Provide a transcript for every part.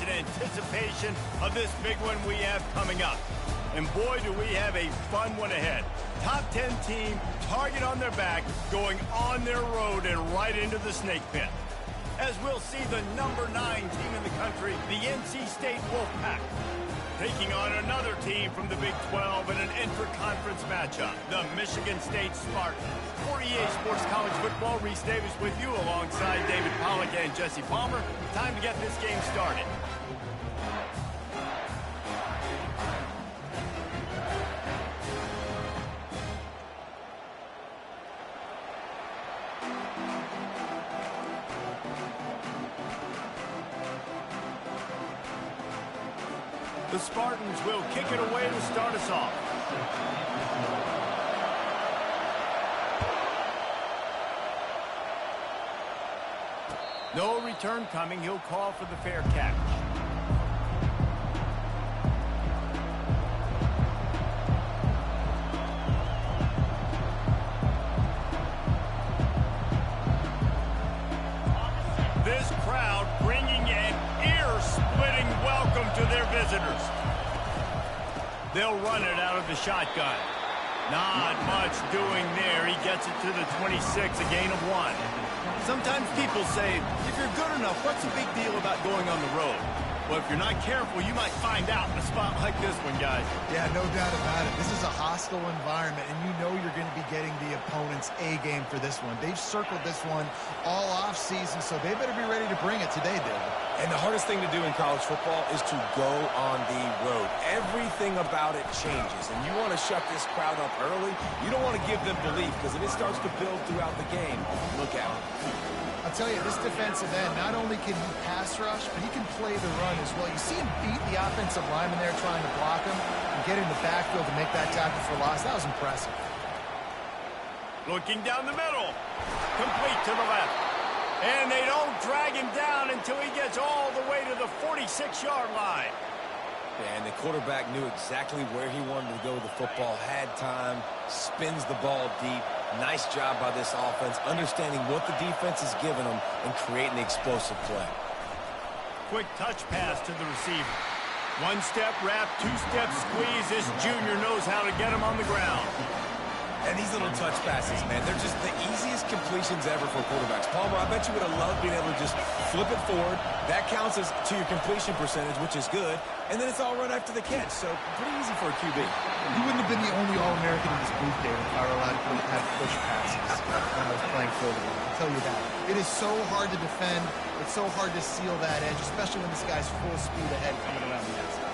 in anticipation of this big one we have coming up. And boy, do we have a fun one ahead. Top 10 team, target on their back, going on their road and right into the snake pit. As we'll see the number 9 team in the country, the NC State Wolfpack, taking on another team from the Big 12 in an intra-conference matchup, the Michigan State Spartans. For EA Sports College Football, Reese Davis with you alongside David Pollack and Jesse Palmer. Time to get this game started. The Spartans will kick it away to start us off. No return coming. He'll call for the fair catch. This crowd bringing an ear-splitting welcome to their visitors. They'll run it out of the shotgun. Not much doing there. He gets it to the 26, a gain of 1. Sometimes people say, if you're good enough, what's the big deal about going on the road? Well, if you're not careful, you might find out in a spot like this one, guys. Yeah, no doubt about it. This is a hostile environment, and you know you're going to be getting the opponent's A game for this one. They've circled this one all off season, so they better be ready to bring it today, David. And the hardest thing to do in college football is to go on the road. Everything about it changes, and you want to shut this crowd up early. You don't want to give them belief, because if it starts to build throughout the game, look out. I'll tell you, this defensive end, not only can he pass rush, but he can play the run as well. You see him beat the offensive lineman there trying to block him and get in the backfield to make that tackle for loss. That was impressive. Looking down the middle. Complete to the left. And they don't drag him down until he gets all the way to the 46-yard line. And the quarterback knew exactly where he wanted to go with the football, had time, spins the ball deep. Nice job by this offense, understanding what the defense is giving them and creating the explosive play. Quick touch pass to the receiver. One-step wrap, two-step squeeze. This junior knows how to get him on the ground. And these little touch passes, man, they're just the easiest completions ever for quarterbacks. Palmer, I bet you would have loved being able to just flip it forward. That counts as to your completion percentage, which is good. And then it's all right after the catch, so pretty easy for a QB. He wouldn't have been the only All-American in this booth, David, if I were allowed to have push passes when I was playing quarterback. I'll tell you that. It is so hard to defend. It's so hard to seal that edge, especially when this guy's full speed ahead coming around the outside.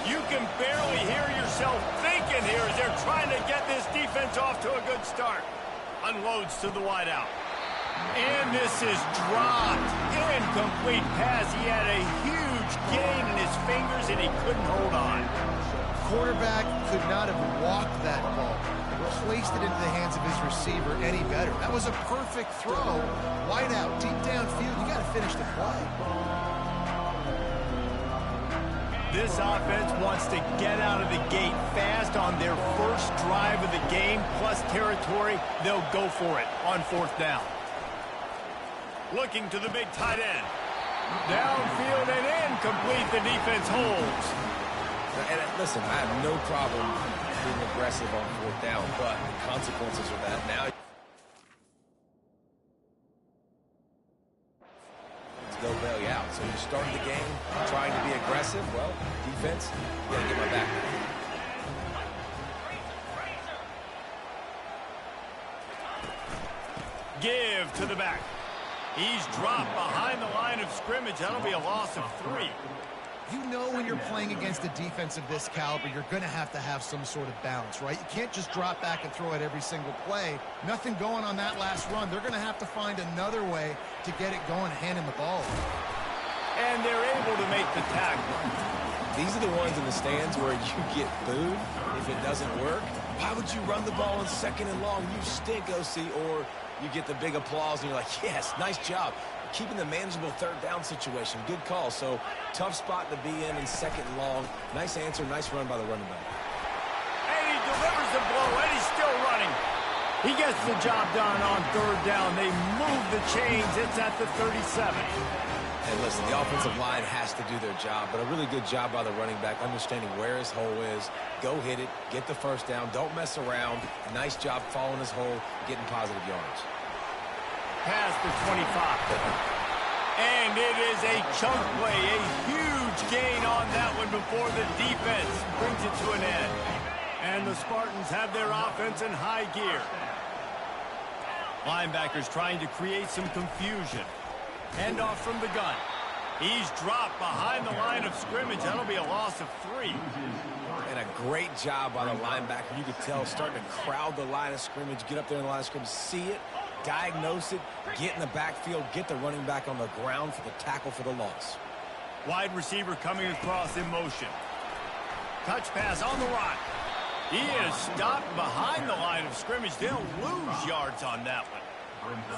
You can barely hear yourself thinking here as they're trying to get this defense off to a good start. Unloads to the wideout. And this is dropped. Incomplete pass. He had a huge gain in his fingers and he couldn't hold on. Quarterback could not have walked that ball, placed it into the hands of his receiver any better. That was a perfect throw. Wideout, deep downfield. You got to finish the play. This offense wants to get out of the gate fast on their first drive of the game, plus territory. They'll go for it on 4th down. Looking to the big tight end. Downfield and incomplete. The defense holds. And listen, I have no problem being aggressive on 4th down, but the consequences of that now. Go bail you out. So you started the game trying to be aggressive. Well, defense, you gotta get my back. Give to the back. He's dropped behind the line of scrimmage. That'll be a loss of 3. You know when you're playing against a defense of this caliber, you're going to have some sort of balance, right? You can't just drop back and throw it every single play. Nothing going on that last run. They're going to have to find another way to get it going, handing the ball. And they're able to make the tackle. These are the ones in the stands where you get booed if it doesn't work. Why would you run the ball in 2nd and long? You stink, OC. Or you get the big applause and you're like, yes, nice job. Keeping the manageable 3rd down situation. Good call. So tough spot to be in 2nd and long. Nice answer, nice run by the running back. And he delivers the blow, and he's still running. He gets the job done on third down. They move the chains. It's at the 37. And listen, the offensive line has to do their job, but a really good job by the running back, understanding where his hole is. Go hit it, get the first down, don't mess around. Nice job following his hole, getting positive yards. Pass for 25. And it is a chunk play, a huge gain on that one before the defense brings it to an end. And the Spartans have their offense in high gear. Linebackers trying to create some confusion. Handoff from the gun. He's dropped behind the line of scrimmage. That'll be a loss of 3. And a great job by the linebacker. You could tell starting to crowd the line of scrimmage, get up there in the line of scrimmage, see it, diagnose it, get in the backfield, get the running back on the ground for the tackle for the loss. Wide receiver coming across in motion. Touch pass on the run. He is stopped behind the line of scrimmage. They'll lose yards on that one.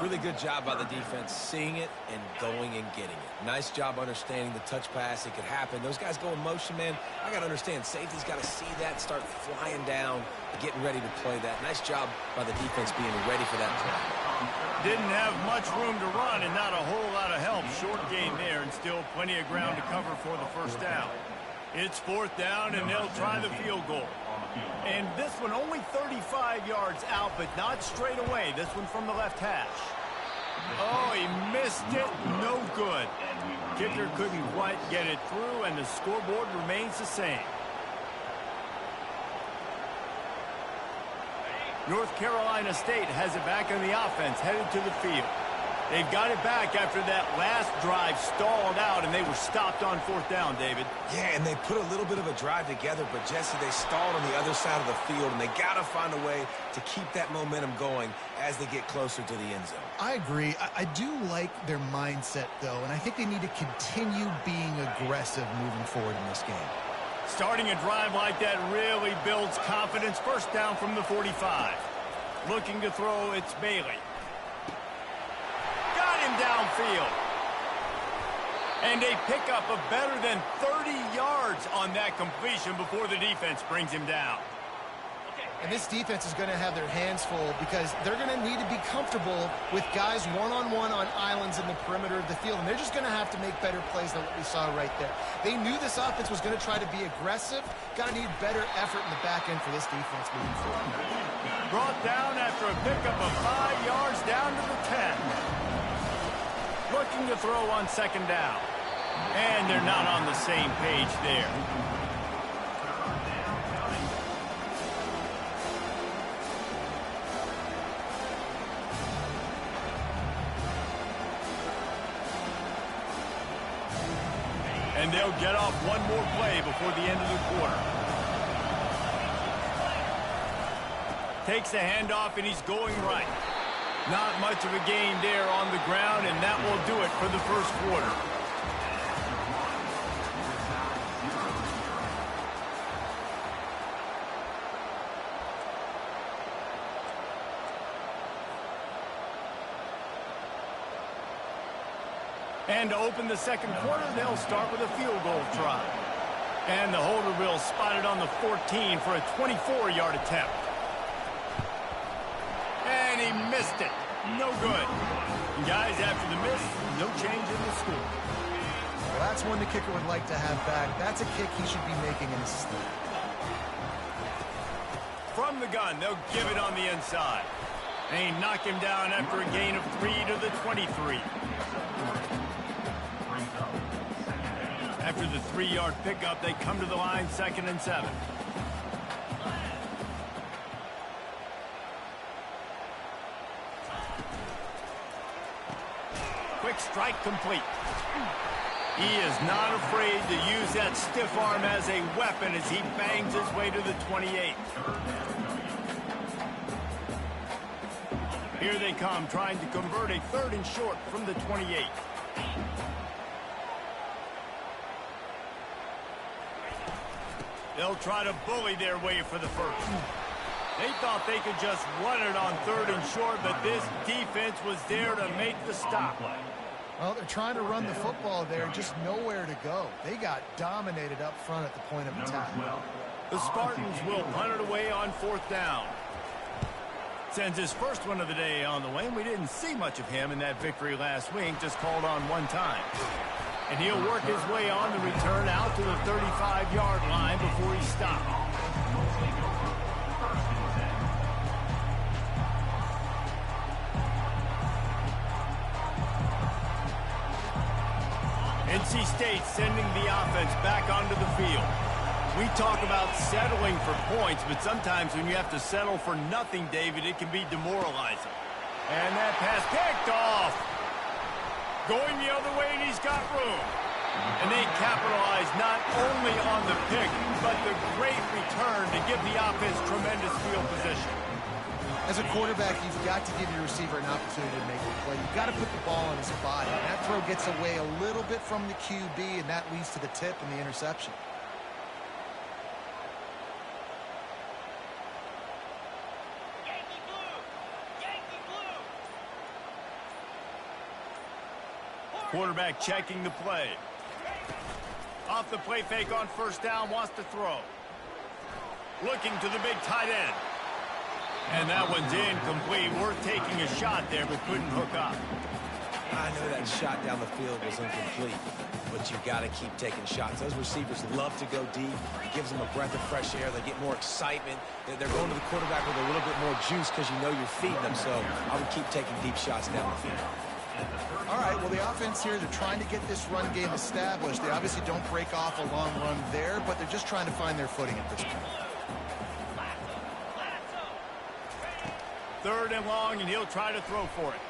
Really good job by the defense, seeing it and going and getting it. Nice job understanding the touch pass. It could happen. Those guys go in motion, man. I got to understand, safety's got to see that, start flying down, getting ready to play that. Nice job by the defense being ready for that play. Didn't have much room to run and not a whole lot of help. Short gain there and still plenty of ground to cover for the first down. It's fourth down and they'll try the field goal. And this one only 35 yards out, but not straight away. This one from the left hash. Oh, he missed it. No good. Kicker couldn't quite get it through, and the scoreboard remains the same. North Carolina State has it back on the offense, headed to the field. They've got it back after that last drive stalled out, and they were stopped on fourth down, David. Yeah, and they put a little bit of a drive together, but, Jesse, they stalled on the other side of the field, and they got to find a way to keep that momentum going as they get closer to the end zone. I agree. I do like their mindset, though, and I think they need to continue being aggressive moving forward in this game. Starting a drive like that really builds confidence. First down from the 45. Looking to throw, it's Bailey. Downfield. And a pickup of better than 30 yards on that completion before the defense brings him down. And this defense is going to have their hands full because they're going to need to be comfortable with guys one-on-one on islands in the perimeter of the field. And they're just going to have to make better plays than what we saw right there. They knew this offense was going to try to be aggressive. Got to need better effort in the back end for this defense moving forward. Brought down after a pickup of 5 yards down to the 10. Looking to throw on second down. And they're not on the same page there. And they'll get off one more play before the end of the quarter. Takes a handoff, and he's going right. Not much of a gain there on the ground, and that will do it for the first quarter. And to open the second quarter, they'll start with a field goal try. And the holder will spot it on the 14 for a 24-yard attempt. And he missed it. No good. And guys, after the miss, no change in the score. Well, that's one the kicker would like to have back. That's a kick he should be making in his sleep. From the gun, they'll give it on the inside. And he knocked him down after a gain of 3 to the 23. After the 3-yard pickup, they come to the line, 2nd and 7. Quick strike complete. He is not afraid to use that stiff arm as a weapon as he bangs his way to the 28. Here they come, trying to convert a 3rd and short from the 28. They'll try to bully their way for the first. They thought they could just run it on 3rd and short, but this defense was there to make the stop. Well, they're trying to run the football there, just nowhere to go. They got dominated up front at the point of attack. The Spartans will punt it away on 4th down. Sends his first one of the day on the way, and we didn't see much of him in that victory last week, just called on one time. And he'll work his way on the return out to the 35-yard line before he stopped. NC State sending the offense back onto the field. We talk about settling for points, but sometimes when you have to settle for nothing, David, it can be demoralizing. And that pass picked off. Going the other way, and he's got room. And they capitalize not only on the pick, but the great return to give the offense tremendous field position. As a quarterback, you've got to give your receiver an opportunity to make a play. You've got to put the ball on his body. And that throw gets away a little bit from the QB, and that leads to the tip and the interception. Quarterback checking the play. Off the play fake on first down, wants to throw. Looking to the big tight end. And that one's incomplete. Worth taking a shot there, but couldn't hook up. I know that shot down the field was incomplete, but you got to keep taking shots. Those receivers love to go deep. It gives them a breath of fresh air. They get more excitement. They're going to the quarterback with a little bit more juice because you know you're feeding them. So I would keep taking deep shots down the field. All right, well, the offense here, they're trying to get this run game established. They obviously don't break off a long run there, but they're just trying to find their footing at this point. Third and long, and he'll try to throw for it.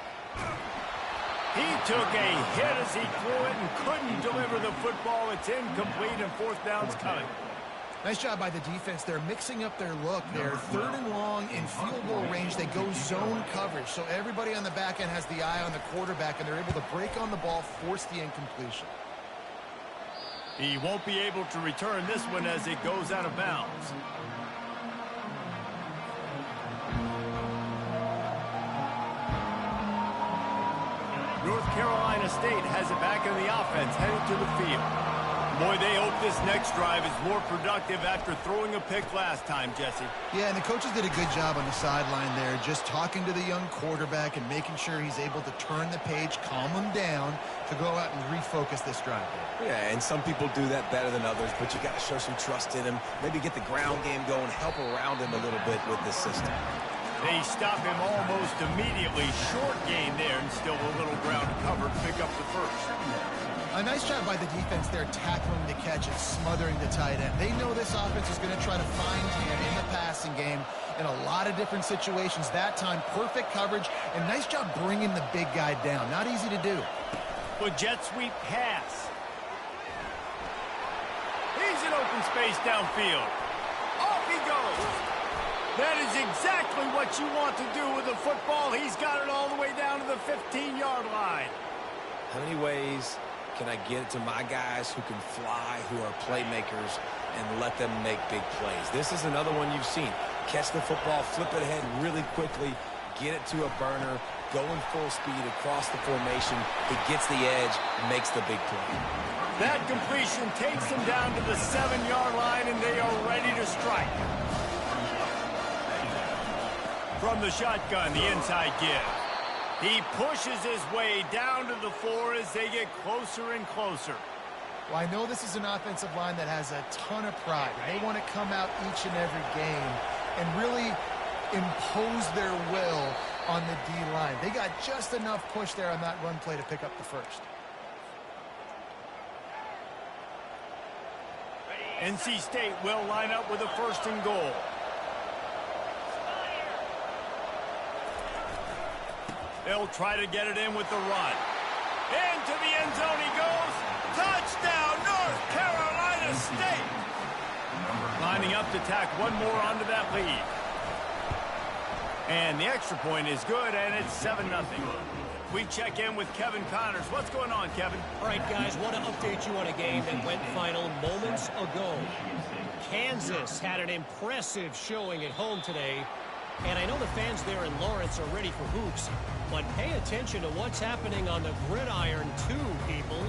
He took a hit as he threw it and couldn't deliver the football. It's incomplete, and fourth down's coming. Nice job by the defense. They're mixing up their look. They're third and long in field goal range. They go zone coverage. So everybody on the back end has the eye on the quarterback, and they're able to break on the ball, force the incompletion. He won't be able to return this one as it goes out of bounds. North Carolina State has it back in the offense, headed to the field. Boy, they hope this next drive is more productive after throwing a pick last time, Jesse. Yeah, and the coaches did a good job on the sideline there, just talking to the young quarterback and making sure he's able to turn the page, calm him down to go out and refocus this drive. Yeah, and some people do that better than others, but you got to show some trust in him. Maybe get the ground game going, help around him a little bit with this system. They stop him almost immediately. Short gain there, and still a little ground cover to pick up the first. A nice job by the defense there, tackling the catch and smothering the tight end. They know this offense is going to try to find him in the passing game in a lot of different situations. That time, perfect coverage, and nice job bringing the big guy down. Not easy to do. But jet sweep pass. He's in open space downfield. Off he goes. That is exactly what you want to do with the football. He's got it all the way down to the 15-yard line. How many ways can I get it to my guys who can fly, who are playmakers, and let them make big plays? This is another one you've seen. Catch the football, flip it ahead really quickly, get it to a burner, going full speed across the formation. He gets the edge, makes the big play. That completion takes them down to the 7-yard line, and they are ready to strike. From the shotgun, the inside give. He pushes his way down to the floor as they get closer and closer. Well, I know this is an offensive line that has a ton of pride. They want to come out each and every game and really impose their will on the D-line. They got just enough push there on that run play to pick up the first. NC State will line up with a first and goal. They'll try to get it in with the run. Into the end zone he goes. Touchdown, North Carolina State. Lining up to tack one more onto that lead. And the extra point is good, and it's 7-0. We check in with Kevin Connors. What's going on, Kevin? All right, guys, want to update you on a game that went final moments ago. Kansas had an impressive showing at home today. And I know the fans there in Lawrence are ready for hoops, but pay attention to what's happening on the gridiron too, people.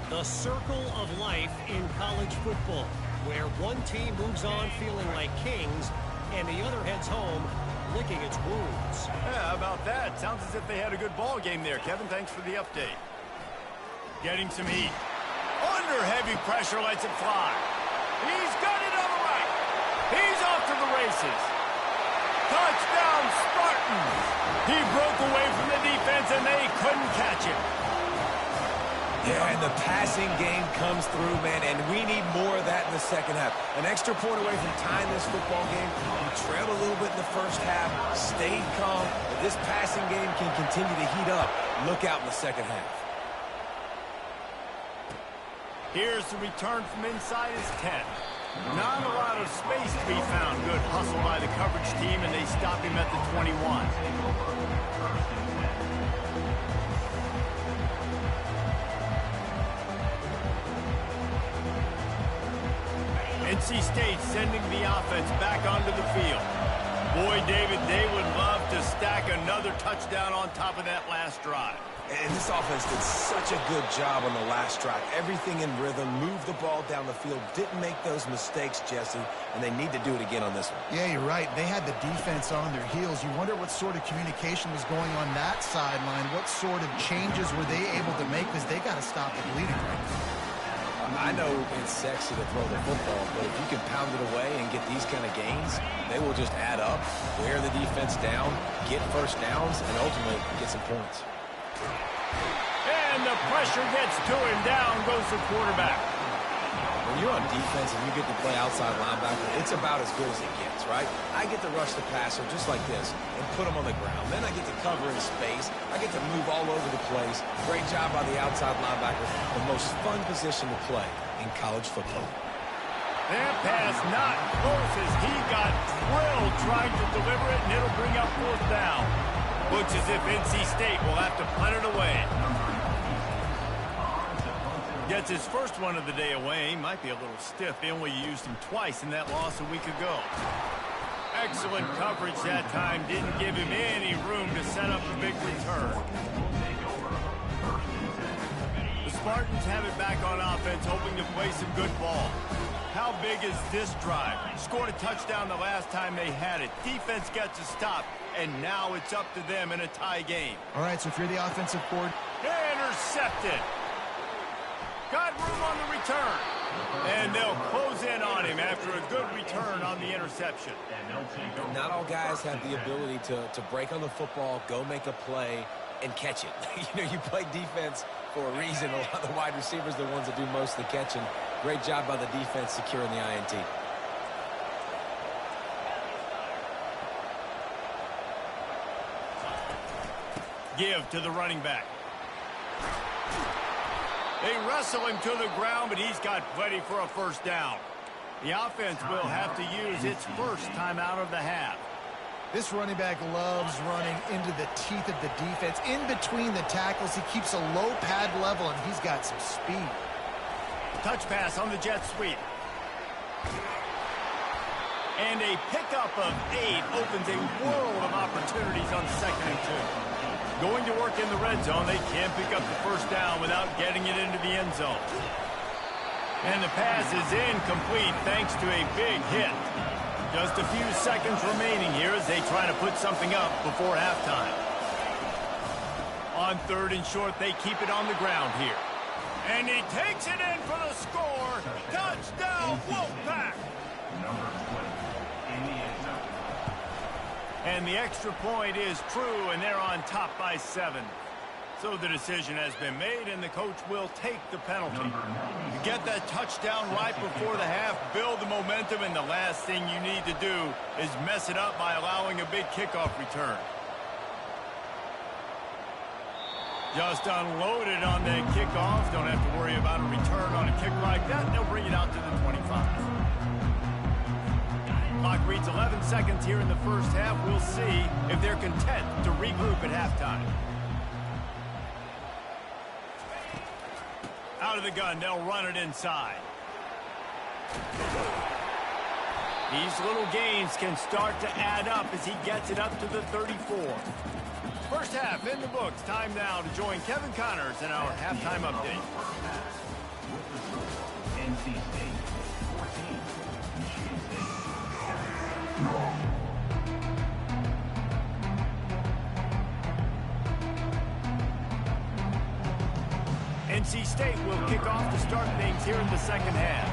The circle of life in college football, where one team moves on feeling like kings and the other heads home licking its wounds. Yeah, how about that? Sounds as if they had a good ball game there. Kevin, thanks for the update. Getting some heat. Under heavy pressure, lets it fly. He's got it on the right. He's off to the races. Touchdown, Spartans. He broke away from the defense, and they couldn't catch him. Yeah, and the passing game comes through, man, and we need more of that in the second half. An extra point away from tying this football game. You trailed a little bit in the first half, stayed calm. If this passing game can continue to heat up, look out in the second half. Here's the return from inside his 10. Not a lot of space to be found. Good hustle by the coverage team, and they stop him at the 21. NC State sending the offense back onto the field. Boy, David, they would love to stack another touchdown on top of that last drive. And this offense did such a good job on the last drive. Everything in rhythm, moved the ball down the field, didn't make those mistakes, Jesse, and they need to do it again on this one. Yeah, you're right. They had the defense on their heels. You wonder what sort of communication was going on that sideline. What sort of changes were they able to make, because they got to stop the bleeding right now. I know it's sexy to throw the football, but if you can pound it away and get these kind of gains, they will just add up, wear the defense down, get first downs, and ultimately get some points. And the pressure gets to him. Down goes the quarterback. When you're on defense and you get to play outside linebacker, it's about as good as it gets, right? I get to rush the passer just like this and put him on the ground. Then I get to cover in space. I get to move all over the place. Great job by the outside linebacker. The most fun position to play in college football. That pass not close as he got drilled trying to deliver it, and it'll bring up fourth down. Looks as if NC State will have to punt it away. Gets his first one of the day away. He might be a little stiff. They only used him twice in that loss a week ago. Excellent coverage that time. Didn't give him any room to set up the big return. The Spartans have it back on offense, hoping to play some good ball. How big is this drive? Scored a touchdown the last time they had it. Defense gets a stop, and now it's up to them in a tie game. All right, so if you're the offensive coordinator. Intercepted. Got room on the return. And they'll close in on him after a good return on the interception. Not all guys have the ability to break on the football, go make a play, and catch it. You play defense for a reason. A lot of the wide receivers are the ones that do most of the catching. Great job by the defense securing the INT. Give to the running back. They wrestle him to the ground, but he's got plenty for a first down. The offense will have to use its first timeout of the half. This running back loves running into the teeth of the defense. In between the tackles, he keeps a low pad level, and he's got some speed. Touch pass on the jet sweep. And a pickup of 8 opens a world of opportunities on 2nd and 2. Going to work in the red zone, they can't pick up the first down without getting it into the end zone. And the pass is incomplete thanks to a big hit. Just a few seconds remaining here as they try to put something up before halftime. On 3rd and short, they keep it on the ground here. And he takes it in for the score. Touchdown, Wolfpack! And the extra point is true, and they're on top by 7. So the decision has been made, and the coach will take the penalty. You get that touchdown right before the half, build the momentum, and the last thing you need to do is mess it up by allowing a big kickoff return. Just unloaded on that kickoff. Don't have to worry about a return on a kick like that. They'll bring it out to the 25. Clock reads 11 seconds here in the first half. We'll see if they're content to regroup at halftime. Out of the gun, they'll run it inside. These little gains can start to add up as he gets it up to the 34. First half in the books. Time now to join Kevin Connors in our halftime update. NC State 14. State will kick off to start things here in the second half.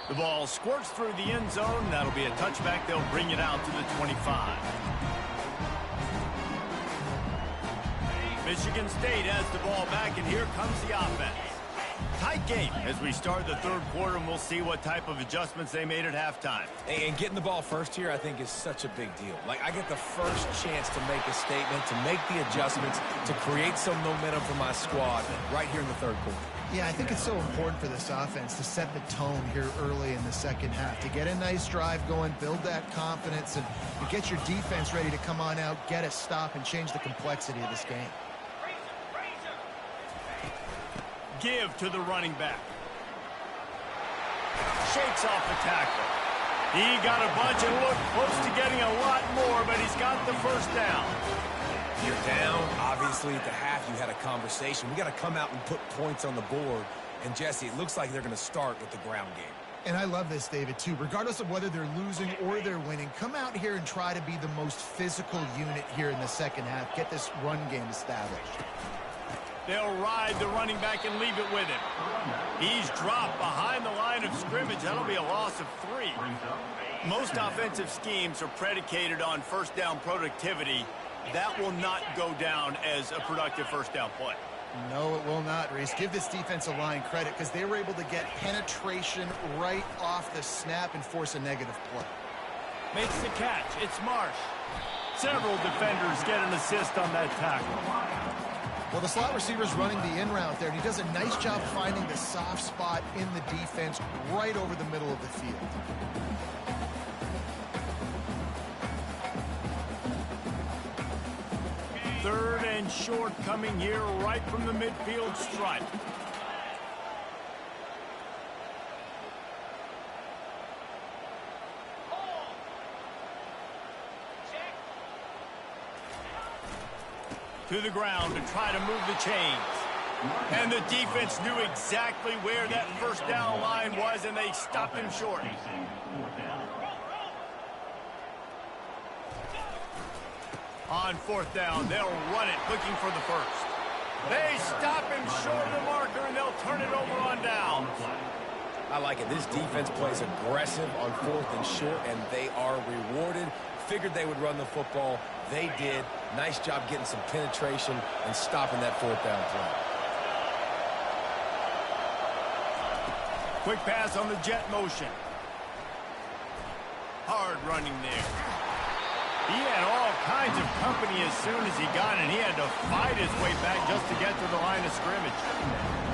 The ball squirts through the end zone. That'll be a touchback. They'll bring it out to the 25. Michigan State has the ball back, and here comes the offense. Tight game as we start the third quarter, and we'll see what type of adjustments they made at halftime. And getting the ball first here, I think, is such a big deal. Like, I get the first chance to make a statement, to make the adjustments, to create some momentum for my squad right here in the third quarter. Yeah, I think it's so important for this offense to set the tone here early in the second half, to get a nice drive going, build that confidence, and get your defense ready to come on out, get a stop, and change the complexity of this game. Give to the running back. Shakes off the tackle. He got a bunch and looked close to getting a lot more, but he's got the first down. You're down. Obviously, at the half, you had a conversation. We got to come out and put points on the board. And, Jesse, it looks like they're going to start with the ground game. And I love this, David, too. Regardless of whether they're losing or they're winning, come out here and try to be the most physical unit here in the second half. Get this run game established. They'll ride the running back and leave it with him. He's dropped behind the line of scrimmage. That'll be a loss of 3. Most offensive schemes are predicated on first down productivity. That will not go down as a productive first down play. No, it will not, Reese. Give this defensive line credit because they were able to get penetration right off the snap and force a negative play. Makes the catch. It's Marsh. Several defenders get an assist on that tackle. Well, the slot receiver's running the in route there, and he does a nice job finding the soft spot in the defense right over the middle of the field. Third and short coming here right from the midfield stripe. To the ground to try to move the chains. And the defense knew exactly where that first down line was, and they stopped him short. On fourth down, they'll run it, looking for the first. They stop him short of the marker, and they'll turn it over on downs. I like it. This defense plays aggressive on fourth and short, and they are rewarded. Figured they would run the football. They did. Nice job getting some penetration and stopping that fourth down play. Quick pass on the jet motion. Hard running there. He had all kinds of company as soon as he got it. He had to fight his way back just to get to the line of scrimmage.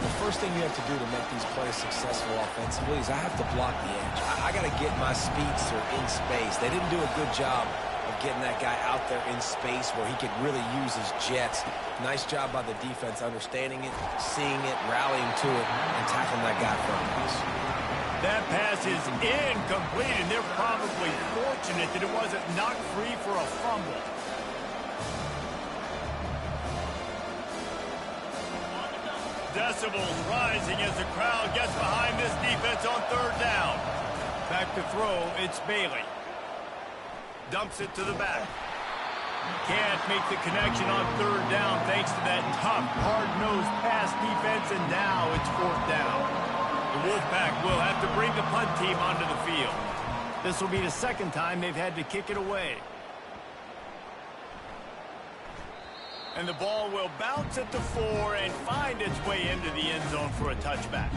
The first thing you have to do to make these plays successful offensively is I have to block the edge. I got to get my speedster in space. They didn't do a good job of getting that guy out there in space where he could really use his jets. Nice job by the defense understanding it, seeing it, rallying to it, and tackling that guy for a pass. That pass is incomplete, and they're probably fortunate that it wasn't knocked free for a fumble. Decibels rising as the crowd gets behind this defense on third down. Back to throw, it's Bailey. Dumps it to the back. Can't make the connection on third down thanks to that tough, hard-nosed pass defense, and now it's fourth down. The Wolfpack will have to bring the punt team onto the field. This will be the second time they've had to kick it away. And the ball will bounce at the 4 and find its way into the end zone for a touchback.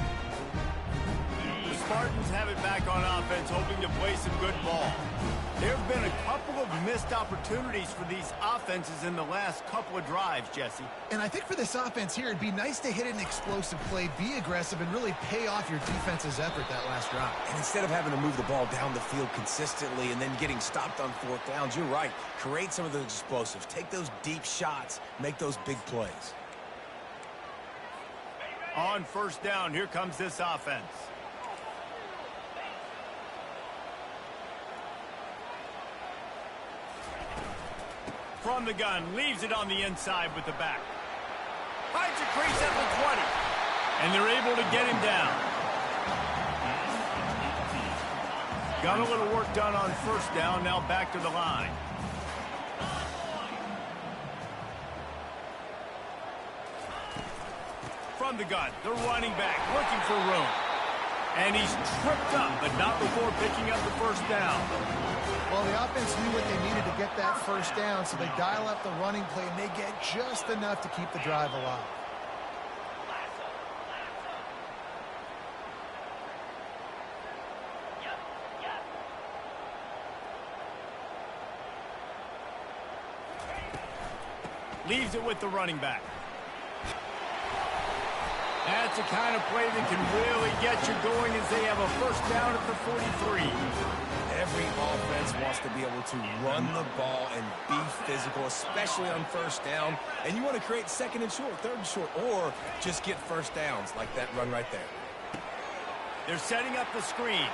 The Spartans have it back on offense, hoping to play some good ball. There have been a couple of missed opportunities for these offenses in the last couple of drives, Jesse. And I think for this offense here, it'd be nice to hit an explosive play, be aggressive, and really pay off your defense's effort that last drive. And instead of having to move the ball down the field consistently and then getting stopped on fourth downs, you're right. Create some of those explosives. Take those deep shots. Make those big plays. On first down, here comes this offense. From the gun, leaves it on the inside with the back. Finds a crease at the 20. And they're able to get him down. Got a little work done on first down, now back to the line. From the gun, the running back looking for room. And he's tripped up, but not before picking up the first down. Well, the offense knew what they needed to get that first down, so they dial up the running play, and they get just enough to keep the drive alive. Leaves it with the running back. That's the kind of play that can really get you going as they have a first down at the 43. Every offense wants to be able to run the ball and be physical, especially on first down. And you want to create second and short, third and short, or just get first downs like that run right there. They're setting up the screen.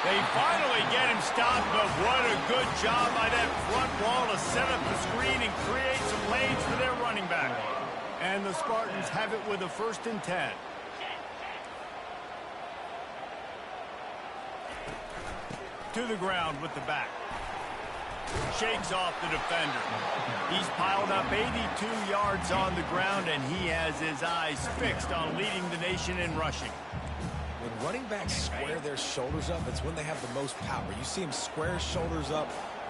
They finally get him stopped, but what a good job by that front wall to set up the screen and create some lanes for their running back. And the Spartans have it with a 1st and 10. To the ground with the back. Shakes off the defender. He's piled up 82 yards on the ground, and he has his eyes fixed on leading the nation in rushing. When running backs square their shoulders up, it's when they have the most power. You see him square his shoulders up,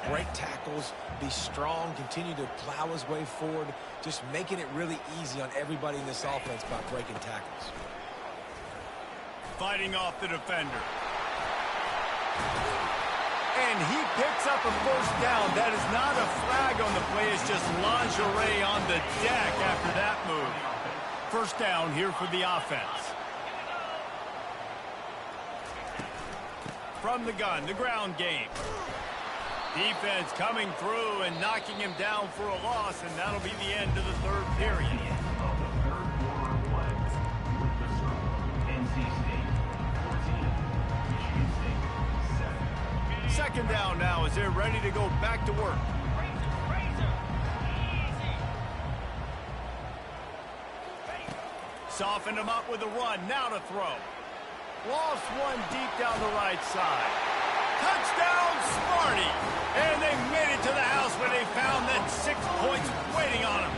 break tackles, be strong, continue to plow his way forward, just making it really easy on everybody in this offense by breaking tackles. Fighting off the defender. And he picks up a first down. That is not a flag on the play. It's just lingerie on the deck after that move. First down here for the offense. From the gun, the ground game. Defense coming through and knocking him down for a loss, and that'll be the end of the third period. Second down now as they're ready to go back to work. Softened him up with a run, now to throw. Lost one deep down the right side. Touchdown, Sparty! And they made it to the house where they found that 6 points waiting on them.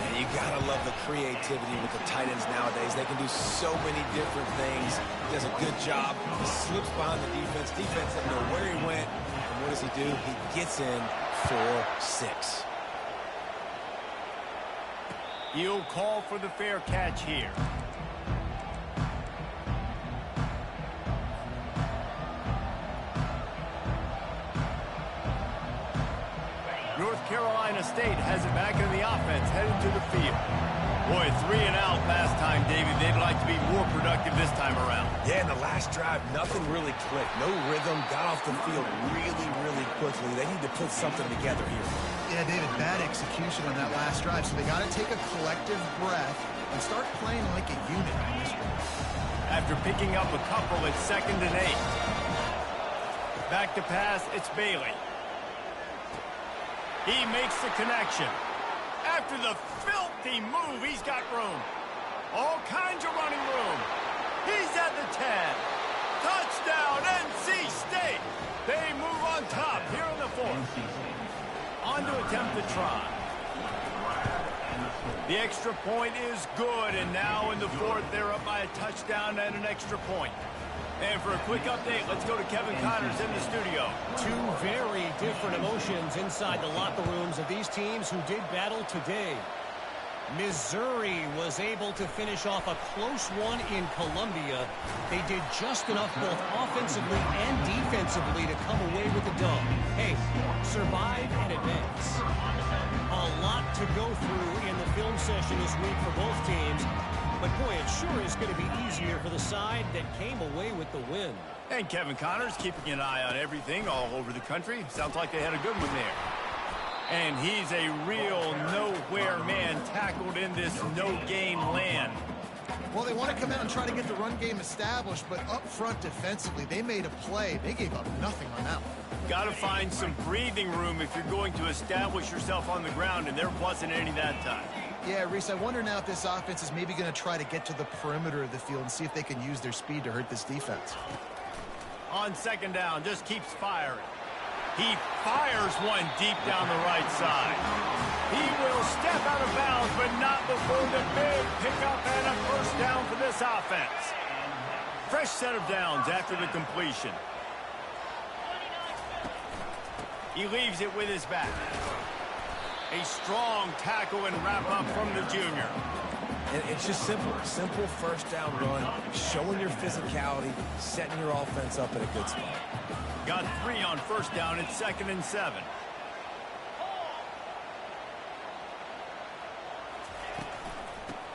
And you gotta love the creativity with the tight ends nowadays. They can do so many different things. He does a good job. He slips behind the defense. Defense doesn't know where he went. And what does he do? He gets in for 6. He'll call for the fair catch here. North Carolina State has it back in the offense, headed to the field. Boy, 3 and out last time, David. They'd like to be more productive this time around. Yeah, in the last drive, nothing really clicked. No rhythm, got off the field really, really quickly. They need to put something together here. Yeah, David, bad execution on that last drive, so they got to take a collective breath and start playing like a unit on this one. After picking up a couple, it's 2nd and 8. Back to pass, it's Bailey. He makes the connection. After the filthy move, he's got room. All kinds of running room. He's at the 10. Touchdown, NC State. They move on top here in the 4th. On to attempt the try. The extra point is good, and now in the 4th, they're up by a touchdown and an extra point. And for a quick update, let's go to Kevin Connors in the studio. 2 very different emotions inside the locker rooms of these teams who did battle today. Missouri was able to finish off a close one in Columbia. They did just enough both offensively and defensively to come away with the dub. Hey, survive and advance. A lot to go through in the film session this week for both teams. But, boy, it sure is going to be easier for the side that came away with the win. And Kevin Connors keeping an eye on everything all over the country. Sounds like they had a good one there. And he's a real nowhere man tackled in this no-gain land. Well, they want to come out and try to get the run game established, but up front defensively, they made a play. They gave up nothing on that one. Got to find some breathing room if you're going to establish yourself on the ground, and there wasn't any that time. Yeah, Reese, I wonder now if this offense is maybe going to try to get to the perimeter of the field and see if they can use their speed to hurt this defense. On 2nd down, just keeps firing. He fires one deep down the right side. He will step out of bounds, but not before the big pickup and a first down for this offense. Fresh set of downs after the completion. He leaves it with his back. A strong tackle and wrap-up from the junior. And it's just simple. Simple first down run, showing your physicality, setting your offense up at a good spot. Got 3 on first down. It's 2nd and 7.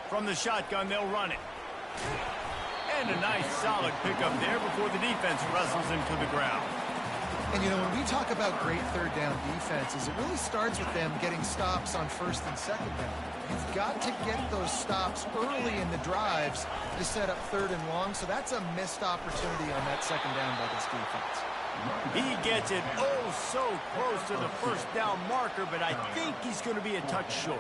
From the shotgun, they'll run it. And a nice solid pickup there before the defense wrestles him to the ground. And, you know, when we talk about great third down defenses, it really starts with them getting stops on first and second down. You've got to get those stops early in the drives to set up third and long, so that's a missed opportunity on that second down by this defense. He gets it so close to the first down marker, but I think he's going to be a touch short.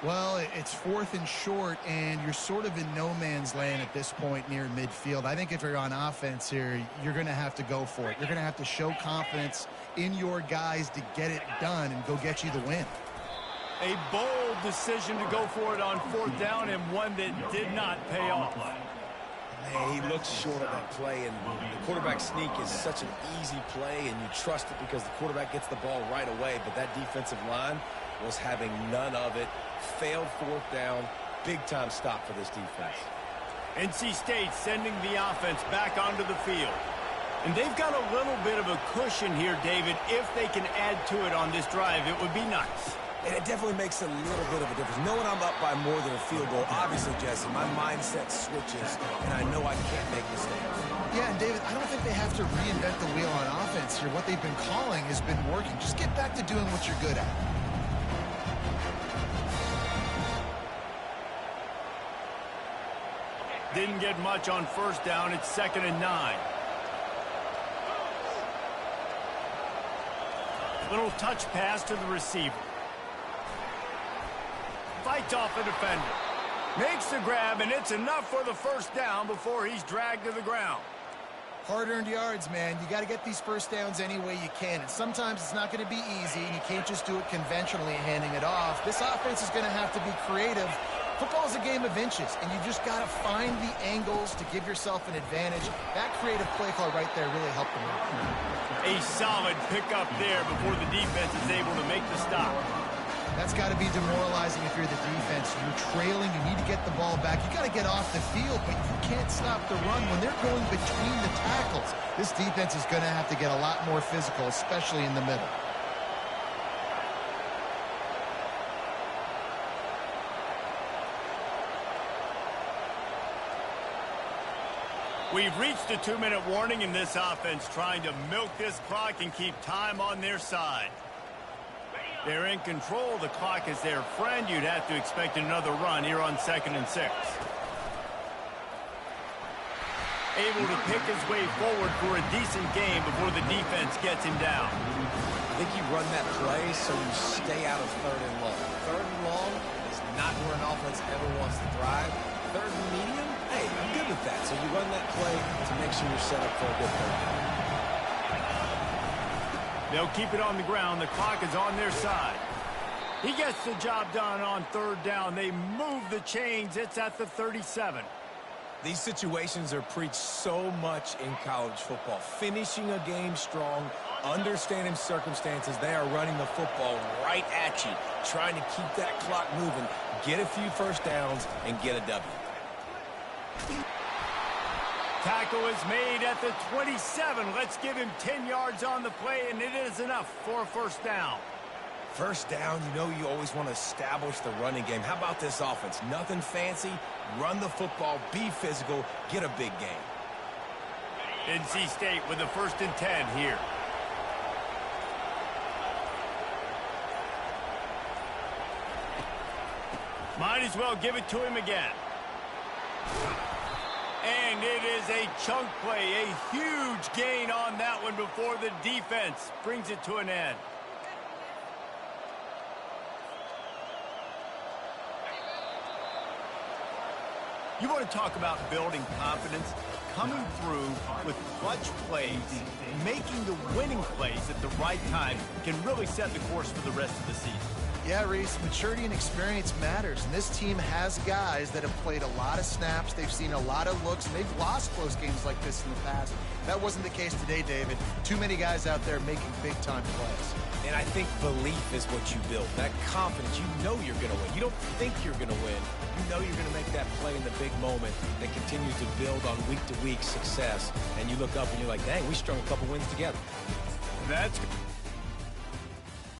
Well, it's 4th and short, and you're sort of in no man's land at this point near midfield. I think if you're on offense here, you're going to have to go for it. You're going to have to show confidence in your guys to get it done and go get you the win. A bold decision to go for it on 4th down, and one that did not pay off. He looks short of that play, and the quarterback sneak is such an easy play, and you trust it because the quarterback gets the ball right away, but that defensive line was having none of it. Failed 4th down. Big-time stop for this defense. NC State sending the offense back onto the field. And they've got a little bit of a cushion here, David. If they can add to it on this drive, it would be nice. And it definitely makes a little bit of a difference. Knowing I'm up by more than a field goal, obviously, Jesse, my mindset switches, and I know I can't make mistakes. Yeah, and David, I don't think they have to reinvent the wheel on offense here. What they've been calling has been working. Just get back to doing what you're good at. Didn't get much on first down. It's 2nd and 9. Little touch pass to the receiver. Fights off the defender. Makes the grab, and it's enough for the first down before he's dragged to the ground. Hard-earned yards, man. You got to get these first downs any way you can. And sometimes it's not going to be easy, and you can't just do it conventionally handing it off. This offense is going to have to be creative. Football is a game of inches, and you just got to find the angles to give yourself an advantage. That creative play call right there really helped them out. A solid pickup there before the defense is able to make the stop. That's got to be demoralizing if you're the defense. You're trailing. You need to get the ball back. You got to get off the field, but you can't stop the run when they're going between the tackles. This defense is going to have to get a lot more physical, especially in the middle. We've reached a 2-minute warning in this offense, trying to milk this clock and keep time on their side. They're in control. The clock is their friend. You'd have to expect another run here on 2nd and 6. Able to pick his way forward for a decent game before the defense gets him down. I think you run that play so you stay out of 3rd and long. 3rd and long is not where an offense ever wants to thrive. 3rd and medium, hey, I'm good with that. So you run that play to make sure you're set up for a good third down. They'll keep it on the ground. The clock is on their side. He gets the job done on 3rd down. They move the chains. It's at the 37. These situations are preached so much in college football. Finishing a game strong, understanding circumstances. They are running the football right at you, trying to keep that clock moving, get a few first downs, and get a W. Tackle is made at the 27. Let's give him 10 yards on the play, and it is enough for a first down. First down, you know you always want to establish the running game. How about this offense? Nothing fancy. Run the football, be physical, get a big game. NC State with the 1st and 10 here. Might as well give it to him again. And it is a chunk play, a huge gain on that one before the defense brings it to an end. You want to talk about building confidence? coming through with clutch plays, making the winning plays at the right time can really set the course for the rest of the season. Yeah, Reese, maturity and experience matters, and this team has guys that have played a lot of snaps, they've seen a lot of looks, and they've lost close games like this in the past. That wasn't the case today, David. Too many guys out there making big-time plays. And I think belief is what you build, that confidence. You know you're going to win. You don't think you're going to win. You know you're going to make that play in the big moment that continues to build on week-to-week success. And you look up and you're like, dang, we strung a couple wins together. That's